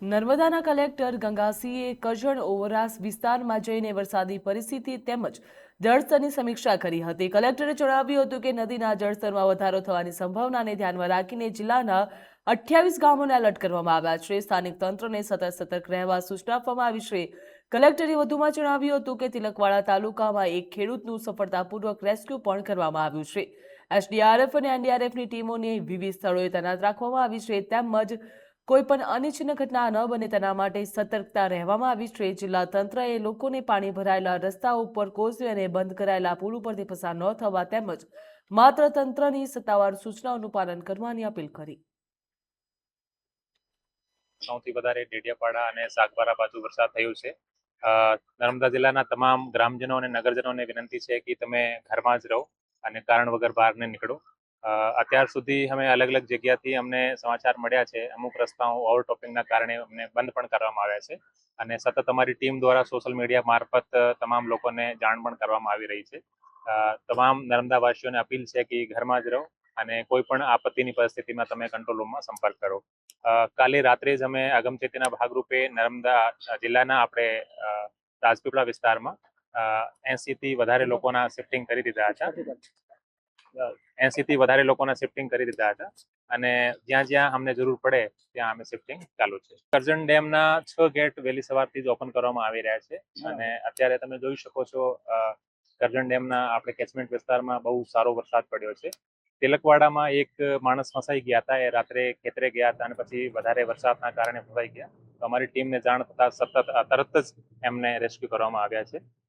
નર્મદાના કલેક્ટર ગંગાસિંહે કરજણ ઓવરાસ વિસ્તારમાં જઈને વરસાદી પરિસ્થિતિ તેમજ જળસ્તરની સમીક્ષા કરી હતી। કલેક્ટરે જણાવ્યું હતું કે નદીના જળસ્તરમાં વધારો થવાની સંભાવનાને ધ્યાનમાં રાખીને જિલ્લાના 28 ગામોને એલર્ટ કરવામાં આવ્યા છે। સ્થાનિક તંત્રને સતર્ક રહેવા સૂચના આપવામાં આવી છે। કલેક્ટરે વધુમાં જણાવ્યું હતું કે તિલકવાડા તાલુકામાં એક ખેડૂતનું સફળતાપૂર્વક રેસ્ક્યુ પણ કરવામાં આવ્યું છે। એસડીઆરએફ અને એનડીઆરએફની ટીમોને વિવિધ સ્થળોએ તૈનાત રાખવામાં આવી છે તેમજ કોઈ પણ અનિચ્છનીય ઘટના ન બને તેના માટે સતર્કતા રહેવામાં આવી છે। જિલ્લા તંત્રએ લોકોને પાણી ભરાયેલા રસ્તાઓ ઉપર કોઝવે અને બંધ કરાયેલા પુલ ઉપરથી પસાર ન થવા તેમજ માત્ર તંત્રની સત્તાવાર સૂચનાઓનું પાલન કરવાની અપીલ કરી। સૌથી વધારે ડેડિયાપાડા અને સાગબારા બાજુ વરસાદ થયો છે। નર્મદા જિલ્લાના તમામ ગ્રામજનો અને નગરજનોને વિનંતી છે કે તમે ઘરમાં જ રહો અને કારણ વગર બહાર ન નીકળો। અત્યાર સુધી અમે અલગ અલગ જગ્યાથી અમને સમાચાર મળ્યા છે, અમુક રસ્તાઓ ઓવરટોપિંગના કારણે અમને બંધ પણ કરવામાં આવ્યા છે અને સતત અમારી ટીમ દ્વારા સોશિયલ મીડિયા મારફત તમામ લોકોને જાણ પણ કરવામાં આવી રહી છે। તમામ નર્મદાવાસીઓને અપીલ છે કે ઘરમાં જ રહો અને કોઈ પણ આપત્તિની પરિસ્થિતિમાં તમે કંટ્રોલ રૂમમાં સંપર્ક કરો। કાલે રાત્રે જ અમે અગમચેતીના ભાગરૂપે નર્મદા જિલ્લાના આપણે રાજપીપળા વિસ્તારમાં 80 થી વધારે લોકોના શિફ્ટિંગ કરી દીધા હતા। 80 થી વધારે લોકોના શિફ્ટિંગ કરી દીધા હતા અને જ્યાં જ્યાં અમને જરૂર પડે ત્યાં અમે શિફ્ટિંગ ચાલુ છે। કરજણ ડેમના 6 ગેટ વહેલી સવારથી જ ઓપન કરવામાં આવી રહ્યા છે અને અત્યારે તમે જોઈ શકો છો કરજણ ડેમના આપણે કેચમેન્ટ વિસ્તારમાં બહુ સારો વરસાદ પડ્યો છે। તિલકવાડામાં એક માણસ ફસાઈ ગયા હતા, એ રાત્રે ખેતરે ગયા હતા અને પછી વધારે વરસાદના કારણે ફસાઈ ગયા, તો અમારી ટીમને જાણ થતા તરત જ એમને રેસ્ક્યુ કરવામાં આવ્યા છે।